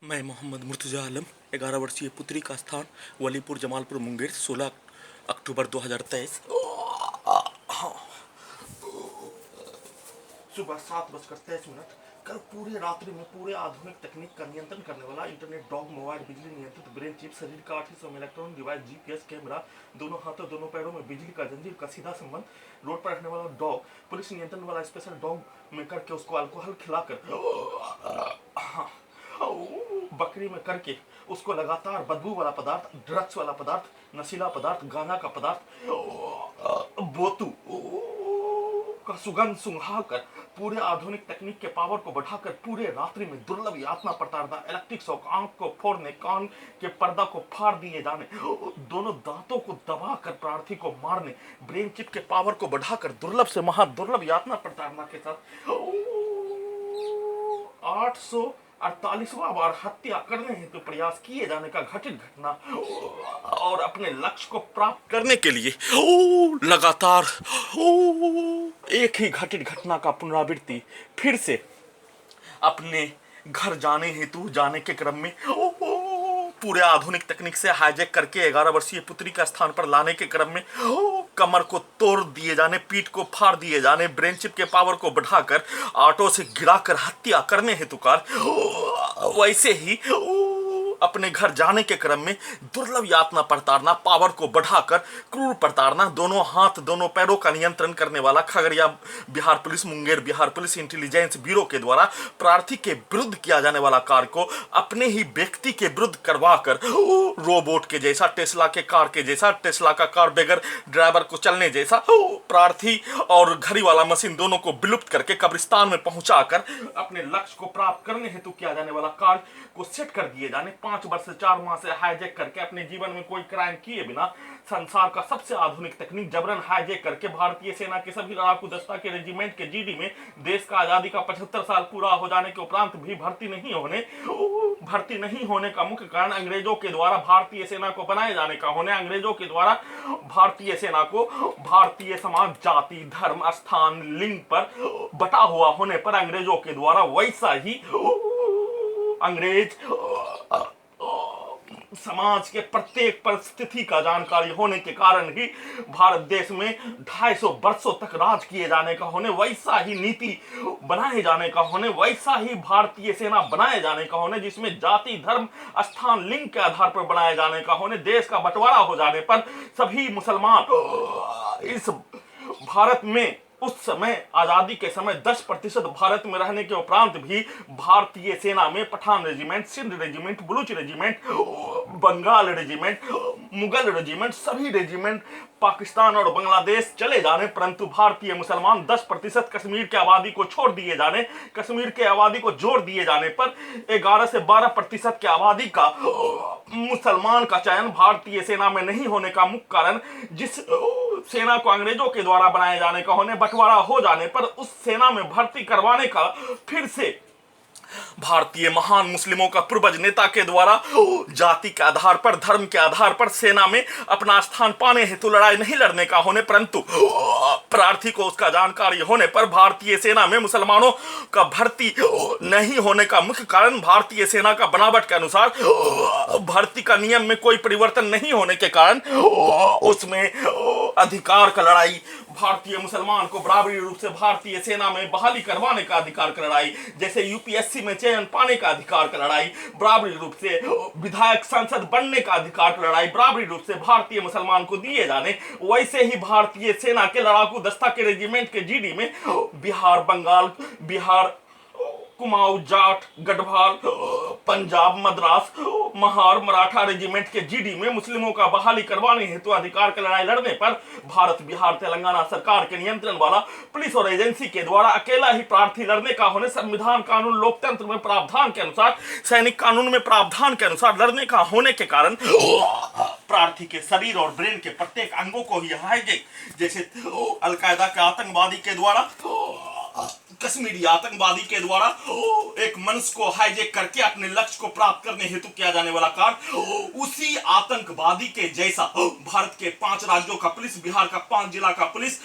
मैं मोहम्मद मुर्तजा आलम 11 वर्षीय पुत्री का स्थान वलीपुर जमालपुर मुंगेर 16 अक्टूबर 2023 सुबह 7:23। कल पूरे रात्रि में पूरे आधुनिक तकनीक का नियंत्रण करने वाला इंटरनेट डॉग मोबाइल बिजली नियंत्रित ब्रेन चिप शरीर का 800 इलेक्ट्रॉनिक डिवाइस जीपीएस कैमरा दोनों हाथों दोनों पैरों में बिजली का जंजीर का सीधा संबंध रोड पर रहने वाला डॉग पुलिस नियंत्रण वाला स्पेशल डॉग में करके उसको अल्कोहल खिलाकर बकरी में करके उसको लगातार बदबू वाला पदार्थ ड्रग्स वाला पदार्थ नशीला पदार्थ गांजा का पदार्थ बोतू का सुगंध सुंघा कर पूरे आधुनिक तकनीक के पावर को बढ़ाकर पूरे रात्रि में दुर्लभ यातना प्रताड़ना इलेक्ट्रिक शॉक आंख को फोड़ने कान के पर्दा को फाड़ दिए जाने दोनों दांतों को दबाकर प्रार्थी को मारने ब्रेन चिप के पावर को बढ़ाकर दुर्लभ से महादुर्लभ यातना प्रताड़ना के साथ 848वां बार हत्या करने हेतु तो प्रयास किए जाने का घटित घटना और अपने लक्ष्य को प्राप्त करने के लिए लगातार एक ही घटित घटना का पुनरावृत्ति फिर से अपने घर जाने हेतु जाने के क्रम में पूरे आधुनिक तकनीक से हाईजैक करके 11 वर्षीय पुत्री का स्थान पर लाने के क्रम में कमर को तोड़ दिए जाने पीठ को फाड़ दिए जाने ब्रेन चिप के पावर को बढ़ाकर ऑटो से गिराकर हत्या करने हेतुकार वैसे ही अपने घर जाने के क्रम में दुर्लभ यातना प्रताड़ना पावर को बढ़ाकर क्रूर प्रताड़ना दोनों हाथ दोनों पैरों का नियंत्रण करने वाला Khagaria Bihar police Munger Bihar police intelligence bureau के द्वारा प्रार्थी के विरुद्ध किया जाने वाला कार्य को अपने ही व्यक्ति के विरुद्ध करवाकर रोबोट के जैसा टेस्ला के कार के जैसा टेस्ला का कार बगैर ड्राइवर को चलने जैसा प्रार्थी और घड़ी वाला मशीन दोनों को विलुप्त करके कब्रिस्तान में पहुंचाकर अपने लक्ष्य को प्राप्त करने हेतु किया जाने वाला कार्य को सेट कर दिए जाने 5 वर्ष से 4 माह से हाईजैक करके अपने जीवन में कोई क्राइम किए बिना संसार का सबसे आधुनिक तकनीक जबरन हाईजैक करके भारतीय सेना के सभी लड़ाकू दस्ता के रेजिमेंट के जीडी में देश का आजादी का 75 साल पूरा हो जाने के उपरांत भी भर्ती नहीं होने का मुख्य कारण अंग्रेजों के द्वारा भारतीय सेना को बनाए जाने का होने अंग्रेजों के द्वारा भारतीय सेना को भारतीय समाज जाति धर्म स्थान लिंग पर बटा हुआ होने पर अंग्रेजों के द्वारा वैसा ही अंग्रेज समाज के प्रत्येक परिस्थिति का जानकारी होने के कारण ही भारत देश में 250 वर्षों तक राज किए जाने का होने वैसा ही नीति बनाए जाने का होने वैसा ही भारतीय सेना बनाए जाने का होने जिसमें जाति धर्म स्थान लिंग के आधार पर बनाए जाने का होने देश का बंटवारा हो जाने पर सभी मुसलमान इस भारत में उस समय आजादी के समय 10% भारत में रहने के उपरांत भी भारतीय सेना में Pathan regiment Sindh regiment Baloch regiment Bengal regiment Mughal regiment सभी रेजिमेंट पाकिस्तान और बांग्लादेश चले जाने परंतु भारतीय मुसलमान 10% कश्मीर की आबादी को छोड़ दिए जाने कश्मीर की आबादी को जोड़ दिए जाने पर 11 से 12% की आबादी का मुसलमान का चयन भारतीय सेना में नहीं होने का मुख्य कारण जिस सेना को अंग्रेजों के द्वारा बनाए जाने का होने बंटवारा हो जाने पर उस सेना में भर्ती करवाने का फिर से भारतीय महान मुस्लिमों का पूर्वज नेता के द्वारा जाति के आधार पर धर्म के आधार पर सेना में अपना स्थान पाने हेतु लड़ाई नहीं लड़ने का होने परंतु प्रार्थी को उसका जानकारी होने पर भारतीय सेना में मुसलमानों का भर्ती नहीं होने का मुख्य कारण भारतीय सेना का बनावट के अनुसार भर्ती का नियम में कोई परिवर्तन नहीं होने के कारण उसमें अधिकार का लड़ाई भारतीय मुसलमान को बराबरी रूप से भारतीय सेना में बहाली करवाने का अधिकार का लड़ाई जैसे यूपीएससी में चयन पाने का अधिकार का लड़ाई बराबरी रूप से विधायक संसद बनने का अधिकार की लड़ाई बराबरी रूप से भारतीय मुसलमान को दिए जाने वैसे ही भारतीय सेना के लड़ाकू दस्ता के रेजिमेंट के जीडी में बिहार बंगाल बिहार कुमाऊं जाट गढ़वाल पंजाब मद्रास महार मराठा रेजिमेंट के जीडी में मुस्लिमों का बहाली करवाने हेतु अधिकार की लड़ाई लड़ने पर भारत बिहार तेलंगाना सरकार के नियंत्रण वाला पुलिस और एजेंसी के द्वारा अकेला ही प्रार्थी लड़ने का होने संविधान कानून लोकतंत्र में प्रावधान के अनुसार सैनिक कानून में प्रावधान के अनुसार लड़ने का होने के कारण प्रार्थी के शरीर और ब्रेन के प्रत्येक अंगों को ही हाईजैक जैसे अलकायदा के आतंकवादी के द्वारा कश्मीरी आतंकवादी के द्वारा एक मनुष्य को हाईजैक करके अपने लक्ष्य को प्राप्त करने हेतु किया जाने वाला कार्य उसी आतंकवादी के जैसा भारत के 5 राज्यों का पुलिस बिहार का 5 जिला का पुलिस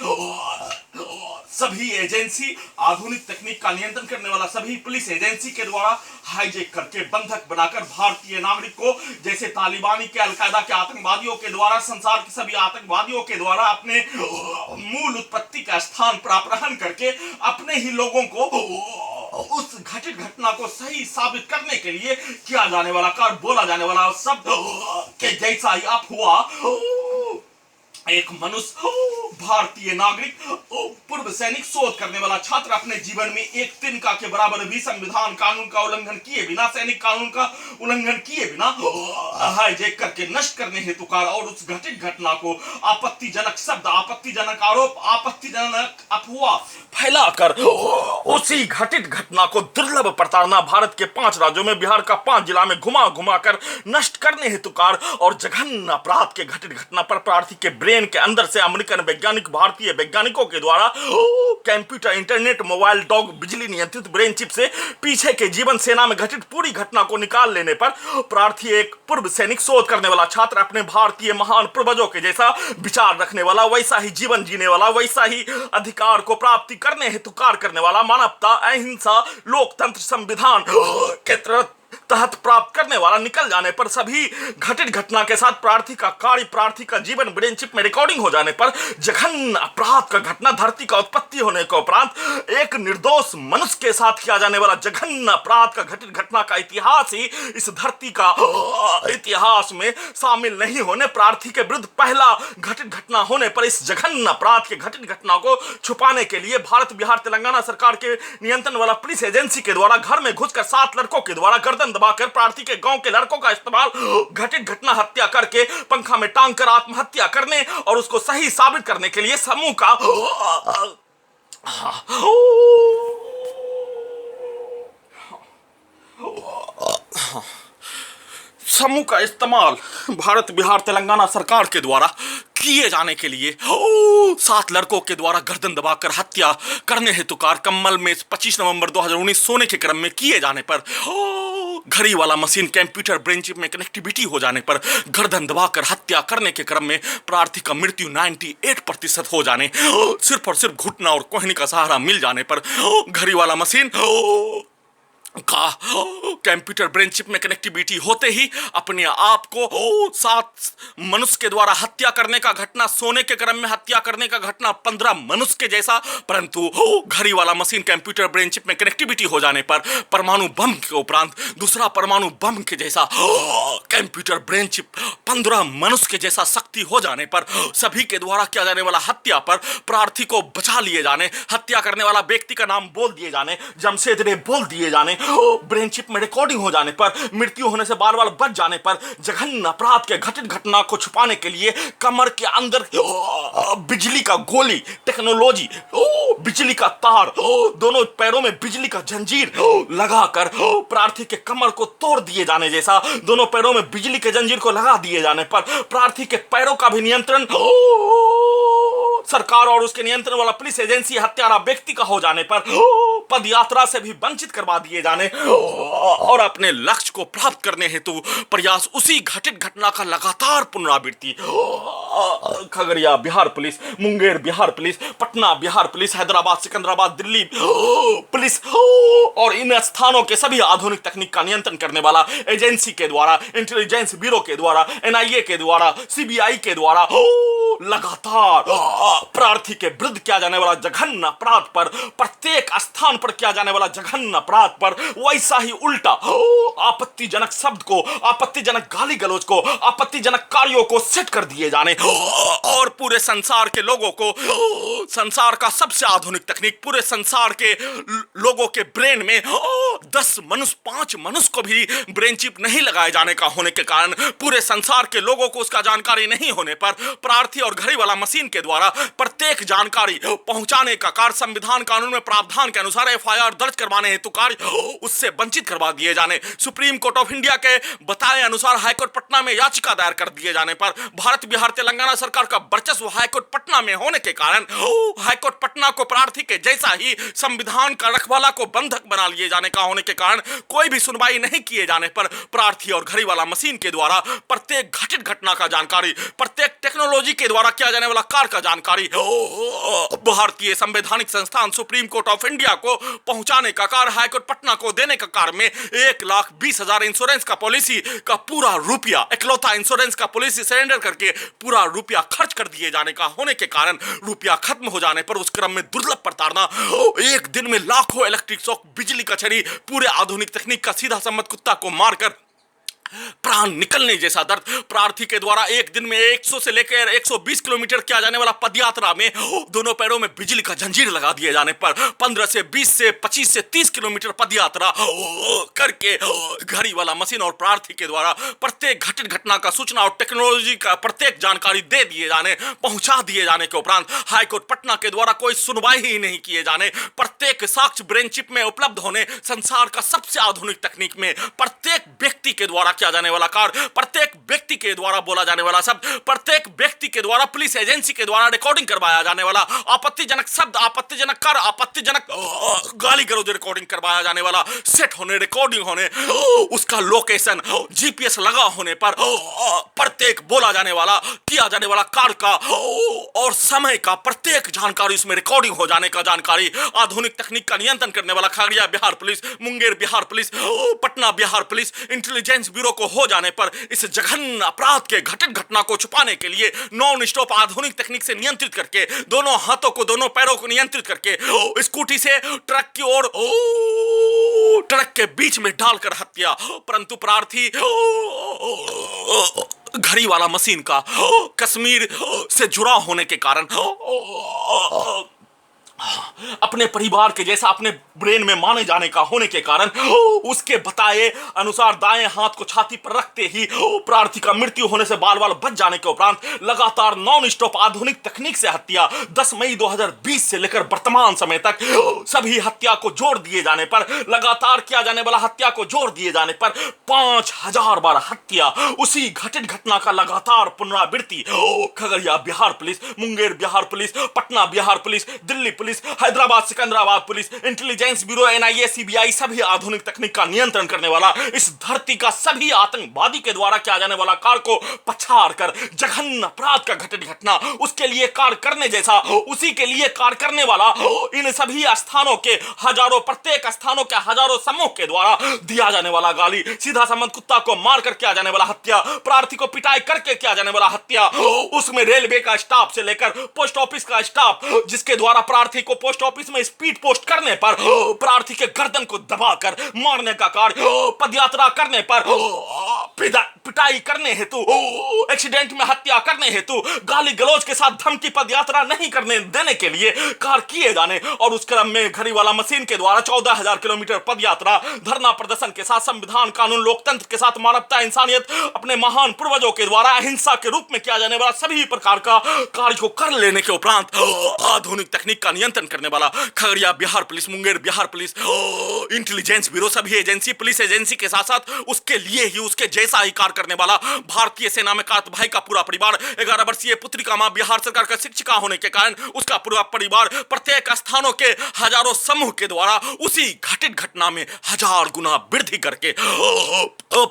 सभी एजेंसी, आधुनिक तकनीक का नियंत्रण करने वाला सभी पुलिस एजेंसी के द्वारा हाईजैक करके बंधक बनाकर भारतीय नागरिक को, जैसे तालिबानी के, अलकायदा के आतंकवादियों के द्वारा, संसार के सभी आतंकवादियों के द्वारा अपने मूल उत्पत्ति का स्थान पर अपहरण करके अपने ही लोगों को उस घटित घटना को सही साबित करने के लिए किया जाने वाला कार्य, बोला जाने वाला शब्द के जैसा ही अफवाह एक मनुष्य, भारतीय नागरिक, पूर्व सैनिक, शोध करने वाला छात्र अपने जीवन में एक तिनका के बराबर भी संविधान कानून का उल्लंघन किए बिना, सैनिक कानून का उल्लंघन किए बिना हाईजैक करके नष्ट करने हेतु कार्य और उस घटित घटना को आपत्तिजनक शब्द, आपत्तिजनक आरोप, आपत्तिजनक अफवाह फैलाकर उसी घटित घटना को दुर्लभ प्रताड़ना भारत के 5 राज्यों में, बिहार का 5 जिला में घुमा घुमा कर नष्ट करने हेतु कार्य और जघन्य अपराध के घटित घटना पर प्रार्थी के ब्रेन के अंदर से अमेरिकन वैज्ञानिक, भारतीय वैज्ञानिकों के द्वारा कंप्यूटर, इंटरनेट, मोबाइल, डॉग, बिजली नियंत्रित ब्रेन चिप से पीछे के जीवन सेना में घटित पूरी घटना को निकाल लेने पर प्रार्थी एक पूर्व सैनिक, शोध करने वाला छात्र, अपने भारतीय महान पूर्वजों के जैसा विचार रखने वाला, वैसा ही जीवन जीने वाला, वैसा ही अधिकार को प्राप्ति करने हेतु कार्य करने वाला, मानवता, अहिंसा, लोकतंत्र, संविधान के तहत प्राप्त करने वाला निकल जाने पर सभी घटित घटना के साथ प्रार्थी का कार्य, प्रार्थी का जीवन ब्रेन चिप में रिकॉर्डिंग हो जाने पर जघन्य अपराध का घटना, धरती का उत्पत्ति होने के उपरांत एक निर्दोष मनुष्य के साथ किया जाने वाला जघन्य अपराध का घटित घटना का इतिहास ही इस धरती का इतिहास में शामिल नहीं होने, प्रार्थी के विरुद्ध पहला घटित घटना होने पर इस जघन्य अपराध के घटित घटना को छुपाने के लिए भारत, बिहार, तेलंगाना सरकार के नियंत्रण वाला पुलिस एजेंसी के द्वारा घर में घुसकर 7 लड़कों के द्वारा गर्दन दबाकर प्रार्थी के गांव के लड़कों का इस्तेमाल घटित घटना हत्या करके पंखा में टांग कर आत्महत्या करने और उसको सही साबित करने के लिए समूह का इस्तेमाल भारत, बिहार, तेलंगाना सरकार के द्वारा किए जाने के लिए 7 लड़कों के द्वारा गर्दन दबाकर हत्या करने हेतु कार कम्बल में 25 नवंबर 2019 सोने के क्रम में किए जाने पर घड़ी वाला मशीन, कंप्यूटर, ब्रेन चिप में कनेक्टिविटी हो जाने पर गर्दन दबाकर हत्या करने के क्रम में प्रार्थी का मृत्यु 98% हो जाने, सिर्फ और सिर्फ घुटना और कोहनी का सहारा मिल जाने पर घड़ी वाला मशीन का कंप्यूटर, ब्रेन चिप में कनेक्टिविटी होते ही अपने आप को 7 मनुष्य के द्वारा हत्या करने का घटना, सोने के क्रम में हत्या करने का घटना 15 मनुष्य के जैसा, परंतु घड़ी वाला मशीन, कंप्यूटर, ब्रेन चिप में कनेक्टिविटी हो जाने पर परमाणु बम के उपरांत दूसरा परमाणु बम के जैसा कंप्यूटर, ब्रेन चिप 15 मनुष्य के जैसा शक्ति हो जाने पर सभी के द्वारा किया जाने वाला हत्या पर प्रार्थी को बचा लिए जाने, हत्या करने वाला व्यक्ति का नाम बोल दिए जाने, जमशेद रे बोल दिए जाने, ब्रेन चिप में रिकॉर्डिंग हो जाने पर, मृत्यु होने से बार बार बच जाने पर जघन्य अपराध के घटित घटना को छुपाने के लिए कमर के अंदर बिजली का गोली टेक्नोलॉजी, बिजली का तार, दोनों पैरों में बिजली का जंजीर लगाकर प्रार्थी के कमर को तोड़ दिए जाने जैसा, दोनों पैरों में बिजली के जंजीर को लगा दिए जाने पर प्रार्थी के पैरों का भी नियंत्रण सरकार और उसके नियंत्रण वाला पुलिस एजेंसी हत्यारा व्यक्ति का हो जाने पर पद यात्रा से भी वंचित करवा दिए जाने और अपने लक्ष्य को प्राप्त करने हेतु प्रयास उसी घटित घटना का लगातार पुनरावृत्ति Khagaria Bihar police, Munger Bihar police, Patna Bihar police, Hyderabad, Secunderabad, Delhi police और इन स्थानों के सभी आधुनिक तकनीक का नियंत्रण करने वाला एजेंसी के द्वारा, इंटेलिजेंस ब्यूरो के द्वारा, एनआईए के द्वारा, सीबीआई के द्वारा लगातार प्रार्थी के विरुद्ध किया जाने वाला जघन्य अपराध पर, प्रत्येक स्थान पर किया जाने वाला जघन्य अपराध पर वैसा ही उल्टा आपत्तिजनक शब्द को, आपत्तिजनक गाली गलौज को, आपत्तिजनक कार्यों को सेट कर दिए जाने और पूरे संसार के लोगों को, संसार का सबसे आधुनिक तकनीक, पूरे संसार के लोगों के ब्रेन में 10 मनुष्य, 5 मनुष्य को भी ब्रेन चिप नहीं लगाए जाने का होने के कारण पूरे संसार के लोगों को उसका जानकारी नहीं होने पर प्रार्थी और घड़ी वाला मशीन के द्वारा प्रत्येक जानकारी पहुंचाने का कार्य संविधान कानून में प्रावधान के अनुसार एफआईआर दर्ज करवाने हेतु कार्य उससे वंचित करवा दिए जाने, सुप्रीम कोर्ट ऑफ इंडिया के बताए अनुसार हाईकोर्ट पटना में याचिका दायर कर दिए जाने पर भारत, बिहार, तेलंगाना तेलंगाना सरकार का वर्चस्व हाईकोर्ट पटना में होने के कारण हाईकोर्ट पटना को प्रार्थी के जैसा ही संविधान का रखवाला को बंधक बना लिए जाने का होने के कारण कोई भी सुनवाई नहीं किए जाने पर प्रार्थी और घड़ीवाला मशीन के द्वारा प्रत्येक घटित घटना का जानकारी, प्रत्येक टेक्नोलॉजी के द्वारा किया जाने वाला कार्य का जानकारी भारतीय संवैधानिक संस्थान सुप्रीम कोर्ट ऑफ इंडिया को पहुंचाने का कार्य, हाईकोर्ट पटना को देने का कार्य में 1,20,000 इंश्योरेंस का पॉलिसी का पूरा रुपया, इकलौता इंश्योरेंस का पॉलिसी सरेंडर करके पूरा रुपया खर्च कर दिए जाने का होने के कारण रुपया खत्म हो जाने पर उस क्रम में दुर्लभ प्रताड़ना, एक दिन में लाखों इलेक्ट्रिक शॉक, बिजली का छड़ी, पूरे आधुनिक तकनीक का सीधा सम्मत कुत्ता को मारकर प्राण निकलने जैसा दर्द, प्रार्थी के द्वारा एक दिन में 100 से लेकर 120 किलोमीटर किया जाने वाला पदयात्रा में दोनों पैरों में बिजली का जंजीर लगा दिए जाने पर 15 से 20 से 25 से 30 किलोमीटर पदयात्रा करके घड़ी वाला मशीन और प्रार्थी के द्वारा प्रत्येक घटित घटना का सूचना और टेक्नोलॉजी का प्रत्येक जानकारी दे दिए जाने, पहुंचा दिए जाने के उपरांत हाईकोर्ट पटना के द्वारा कोई सुनवाई ही नहीं किए जाने, प्रत्येक साक्ष्य ब्रेन चिप में उपलब्ध होने, संसार का सबसे आधुनिक तकनीक में प्रत्येक व्यक्ति के द्वारा किया जाने वाला कार्य, प्रत्येक व्यक्ति के द्वारा बोला जाने वाला शब्द, प्रत्येक व्यक्ति के द्वारा पुलिस एजेंसी के द्वारा रिकॉर्डिंग करवाया जाने वाला आपत्तिजनक शब्द, आपत्तिजनक कार्य, आपत्तिजनक गाली गलौज रिकॉर्डिंग करवाया जाने वाला, सेट होने, रिकॉर्डिंग होने, उसका लोकेशन जीपीएस लगा होने पर प्रत्येक बोला जाने वाला, किया जाने वाला कार्य का और समय का प्रत्येक जानकारी उसमें रिकॉर्डिंग हो जाने का जानकारी, आधुनिक तकनीक का नियंत्रण करने वाला Khagaria Bihar police, Munger Bihar police, Patna Bihar police, intelligence bureau को हो जाने पर इस जघन्य अपराध के घटित घटना को छुपाने के लिए नॉन स्टॉप आधुनिक तकनीक से नियंत्रित करके, दोनों हाथों को, दोनों पैरों को नियंत्रित करके स्कूटी से ट्रक की ओर, ट्रक के बीच में डालकर हत्या, परंतु प्रार्थी घड़ी वाला मशीन का कश्मीर से जुड़ा होने के कारण अपने परिवार के जैसा अपने ब्रेन में माने जाने का होने के कारण उसके बताए अनुसार दाएं हाथ को छाती पर रखते ही प्रार्थी का मृत्यु होने से बाल बाल बच जाने के उपरांत लगातार नॉन स्टॉप आधुनिक तकनीक से हत्या 10 मई 2020 से लेकर वर्तमान समय तक सभी हत्या को जोड़ दिए जाने पर, लगातार किया जाने वाला हत्या को जोड़ दिए जाने पर 5000 बार हत्या, उसी घटित घटना का लगातार पुनरावृत्ति Khagaria Bihar police, Munger Bihar police, Patna Bihar police, Delhi police, Hyderabad Secunderabad police, intelligence bureau, NIA, CBI, सभी आधुनिक तकनीक का नियंत्रण करने वाला इस धरती का सभी आतंकवादी के द्वारा किया जाने वाला कार्य को पछाड़ कर जघन्य अपराध का घटित घटना, उसके लिए कार्य करने जैसा, उसी के लिए कार्य करने वाला इन सभी स्थानों के हजारों, प्रत्येक स्थानों के हजारों समूह के द्वारा दिया जाने वाला गाली, सीधा संबंध कुत्ता को मारकर किया जाने वाला हत्या, प्रार्थी को पिटाई करके किया जाने वाला हत्या, उसमें रेलवे का स्टाफ से लेकर पोस्ट ऑफिस का स्टाफ जिसके द्वारा प्रार्थी को पोस्ट ऑफिस में स्पीड पोस्ट करने पर प्रार्थी के गर्दन को दबाकर मारने का कार्य, पदयात्रा करने पर पिटाई करने हेतु, एक्सीडेंट में हत्या करने हेतु, गाली गलौज के साथ धमकी पदयात्रा नहीं करने देने के लिए कार्य किए जाने और उस क्रम में घड़ी वाला मशीन के द्वारा 14,000 किलोमीटर पदयात्रा, धरना प्रदर्शन के साथ संविधान, कानून, लोकतंत्र के साथ मानवता, इंसानियत, अपने महान पूर्वजों के द्वारा अहिंसा के रूप में किया जाने वाला सभी प्रकार का कार्य को कर लेने के उपरांत आधुनिक तकनीक का नियंत्रण करने वाला Khagaria Bihar police, Munger Bihar police, intelligence bureau, सभी एजेंसी, पुलिस एजेंसी के साथ साथ उसके लिए ही, उसके जैसा ही कार्य करने वाला भारतीय सेना में कार्त भाई का पूरा परिवार, 11 वर्षीय पुत्री का मां बिहार सरकार का शिक्षिका होने के कारण उसका पूरा परिवार प्रत्येक स्थानों के हजारों समूह के द्वारा उसी घटित घटना में 1000 गुना वृद्धि करके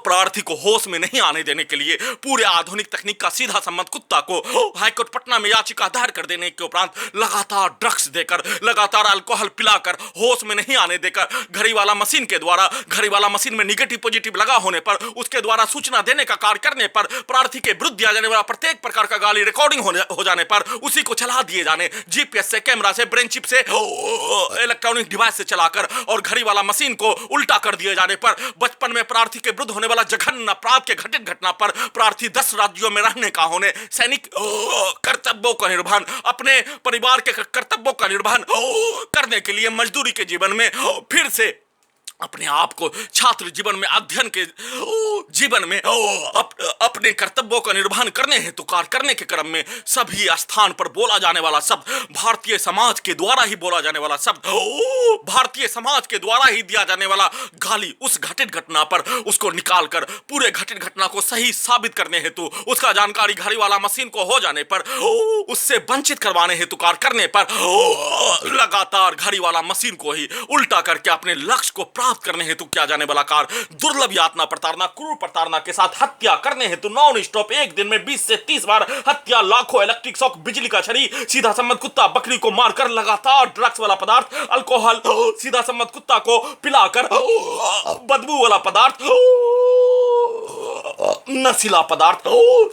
प्रार्थी को होश में नहीं आने देने के लिए पूरे आधुनिक तकनीक का सीधा संबंध कुत्ता को हाईकोर्ट पटना में याचिका दायर कर देने के उपरांत लगातार ड्रग्स देकर, लगातार अल्कोहल पिलाकर, होश में नहीं आने देकर, घड़ी वाला मशीन के द्वारा, घड़ी वाला मशीन में निगेटिव पॉजिटिव लगा होने पर उसके द्वारा सूचना देने का कार्य करने पर प्रार्थी के विरुद्ध दिया जाने वाला प्रत्येक प्रकार का गाली रिकॉर्डिंग हो जाने पर उसी को चला दिए जाने, जीपीएस से, कैमरा से, ब्रेन चिप से, इलेक्ट्रॉनिक डिवाइस से चलाकर और घड़ी वाला मशीन को उल्टा कर दिए जाने पर बचपन में प्रार्थी के विरुद्ध होने वाला जघन्य अपराध के घटित घटना पर प्रार्थी 10 राज्यों में रहने का होने, सैनिक कर्तव्यों का निर्वहन, अपने परिवार के कर्तव्यों का निर्वहन करने के लिए मजदूरी के जीवन में फिर से अपने आप को छात्र जीवन में, अध्ययन के जीवन में अपने कर्तव्यों का निर्वहन करने हेतु कार्य करने के क्रम में सभी स्थान पर बोला जाने वाला शब्द, भारतीय समाज के द्वारा ही बोला जाने वाला शब्द, भारतीय समाज के द्वारा ही दिया जाने वाला गाली, उस घटित घटना पर उसको निकाल कर पूरे घटित घटना को सही साबित करने हेतु, उसका जानकारी घड़ी वाला मशीन को हो जाने पर, उससे वंचित करवाने हेतु कार्य करने पर लगातार घड़ी वाला मशीन को ही उल्टा करके अपने लक्ष्य को प्राप्त करने हेतु किया जाने वाला कार्य, दुर्लभ यातना प्रताड़ना, क्रूर प्रताड़ना के साथ हत्या करने हेतु नॉन स्टॉप एक दिन में 20 से 30 बार हत्या, लाखों इलेक्ट्रिक शॉक, बिजली का छड़ी, सीधा संबंध कुत्ता बकरी को मारकर, लगातार ड्रग्स वाला पदार्थ, अल्कोहल, सीधा संबंध कुत्ता को पिलाकर, बदबू वाला पदार्थ, नशीला पदार्थ,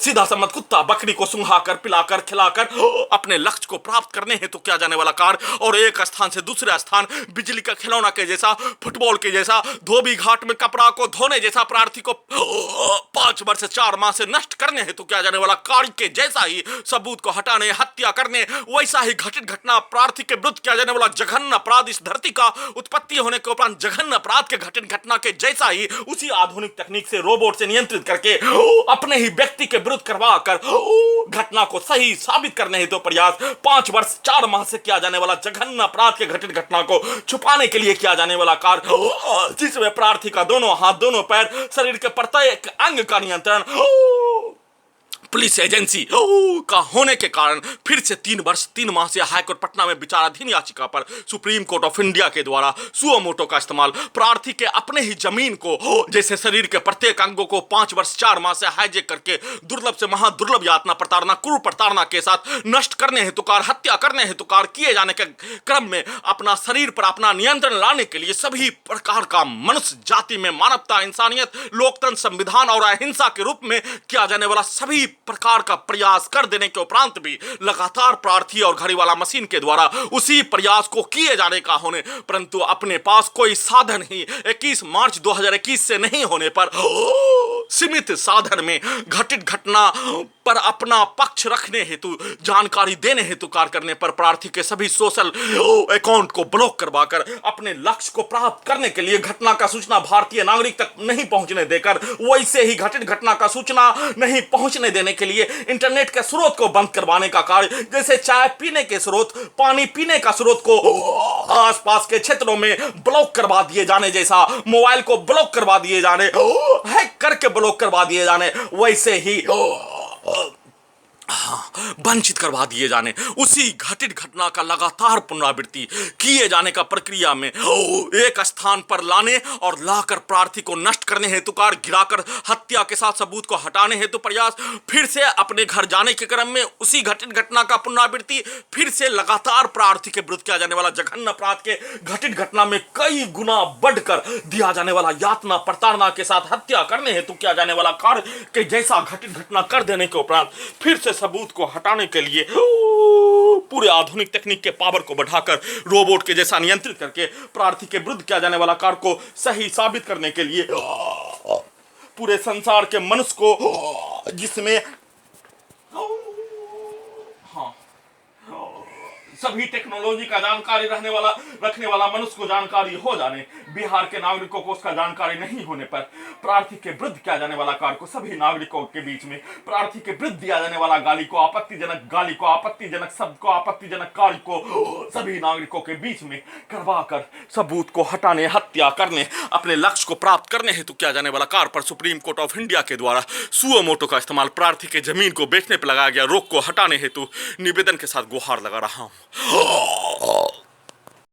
सीधा संबंध कुत्ता बकरी को सुंघाकर, पिलाकर, खिलाकर अपने लक्ष्य को प्राप्त करने हेतु किया जाने वाला कार्य, और एक स्थान से दूसरे स्थान बिजली का खिलौना के जैसा, फुटबॉल के जैसा, धोबी घाट में कपड़ा को धोने जैसा प्रार्थी को 5 वर्ष 4 माह से नष्ट करने हेतु किया जाने वाला कार्य के जैसा ही सबूत को हटाने, हत्या करने, वैसा ही घटित घटना प्रार्थी के विरुद्ध किया जाने वाला जघन्य अपराध, इस धरती का उत्पत्ति होने के उपरांत जघन्य अपराध के घटित घटना के जैसा ही उसी आधुनिक तकनीक से रोबोट से नियंत्रित करके अपने ही व्यक्ति के विरुद्ध करवा कर घटना को सही साबित करने हेतु प्रयास, 5 वर्ष 4 माह से किया जाने वाला जघन्य अपराध के घटित घटना को छुपाने के लिए किया जाने वाला कार्य, जिसमें प्रार्थी का दोनों हाथ, दोनों पैर, शरीर के प्रत्येक अंग का नियंत्रण पुलिस एजेंसी का होने के कारण फिर से 3 वर्ष 3 माह से हाईकोर्ट पटना में विचाराधीन याचिका पर सुप्रीम कोर्ट ऑफ इंडिया के द्वारा सुओ मोटो का इस्तेमाल, प्रार्थी के अपने ही जमीन को, जैसे शरीर के प्रत्येक अंगों को 5 वर्ष 4 माह से हाईजेक करके दुर्लभ से महादुर्लभ यातना प्रताड़ना, क्रूर प्रताड़ना के साथ नष्ट करने हेतु कार्य, हत्या करने हेतु कार्य किए जाने के क्रम में अपना शरीर पर अपना नियंत्रण लाने के लिए सभी प्रकार का मनुष्य जाति में मानवता, इंसानियत, लोकतंत्र, संविधान और अहिंसा के रूप में किया जाने वाला सभी प्रकार का प्रयास कर देने के उपरांत भी लगातार प्रार्थी और घड़ी वाला मशीन के द्वारा उसी प्रयास को किए जाने का होने, परंतु अपने पास कोई साधन ही 21 मार्च 2021 से नहीं होने पर सीमित साधन में घटित घटना पर अपना पक्ष रखने हेतु, जानकारी देने हेतु कार्य करने पर प्रार्थी के सभी सोशल अकाउंट को ब्लॉक करवाकर अपने लक्ष्य को प्राप्त करने के लिए घटना का सूचना भारतीय नागरिक तक नहीं पहुंचने देकर, वैसे ही घटित घटना का सूचना नहीं पहुंचने देने के लिए इंटरनेट के स्रोत को बंद करवाने का कार्य, जैसे चाय पीने के स्रोत, पानी पीने का स्रोत को आसपास के क्षेत्रों में ब्लॉक करवा दिए जाने जैसा, मोबाइल को ब्लॉक करवा दिए जाने, हैक करके ब्लॉक करवा दिए जाने, वैसे ही वंचित करवा दिए जाने, उसी घटित घटना का लगातार पुनरावृत्ति किए जाने का प्रक्रिया में एक स्थान पर लाने और लाकर प्रार्थी को नष्ट करने हेतु कार्य, गिराकर हत्या के साथ सबूत को हटाने हेतु प्रयास, फिर से अपने घर जाने के क्रम में उसी घटित घटना का पुनरावृत्ति, फिर से लगातार प्रार्थी के विरुद्ध किया जाने वाला जघन्य अपराध के घटित घटना में कई गुना बढ़कर दिया जाने वाला यातना प्रताड़ना के साथ हत्या करने हेतु किया जाने वाला कार्य के जैसा घटित घटना कर देने के उपरांत फिर से सबूत को हटाने के लिए पूरे आधुनिक तकनीक के पावर को बढ़ाकर रोबोट के जैसा नियंत्रित करके प्रार्थी के विरुद्ध किया जाने वाला कार्य को सही साबित करने के लिए पूरे संसार के मनुष्य को, जिसमें सभी टेक्नोलॉजी का जानकारी रखने वाला मनुष्य को जानकारी हो जाने, बिहार के नागरिकों को उसका जानकारी नहीं होने पर प्रार्थी के विरुद्ध किया जाने वाला कार्य को सभी नागरिकों के बीच में प्रार्थी के विरुद्ध दिया जाने वाला गाली को, आपत्तिजनक शब्द को, आपत्तिजनक कार्य को सभी नागरिकों के बीच में करवा कर सबूत को हटाने, हत्या करने, अपने लक्ष्य को प्राप्त करने हेतु किया जाने वाला कार्य पर सुप्रीम कोर्ट ऑफ इंडिया के द्वारा सुओ मोटो का इस्तेमाल, प्रार्थी के जमीन को बेचने पर लगाया गया रोक को हटाने हेतु निवेदन के साथ गुहार लगा रहा हूं।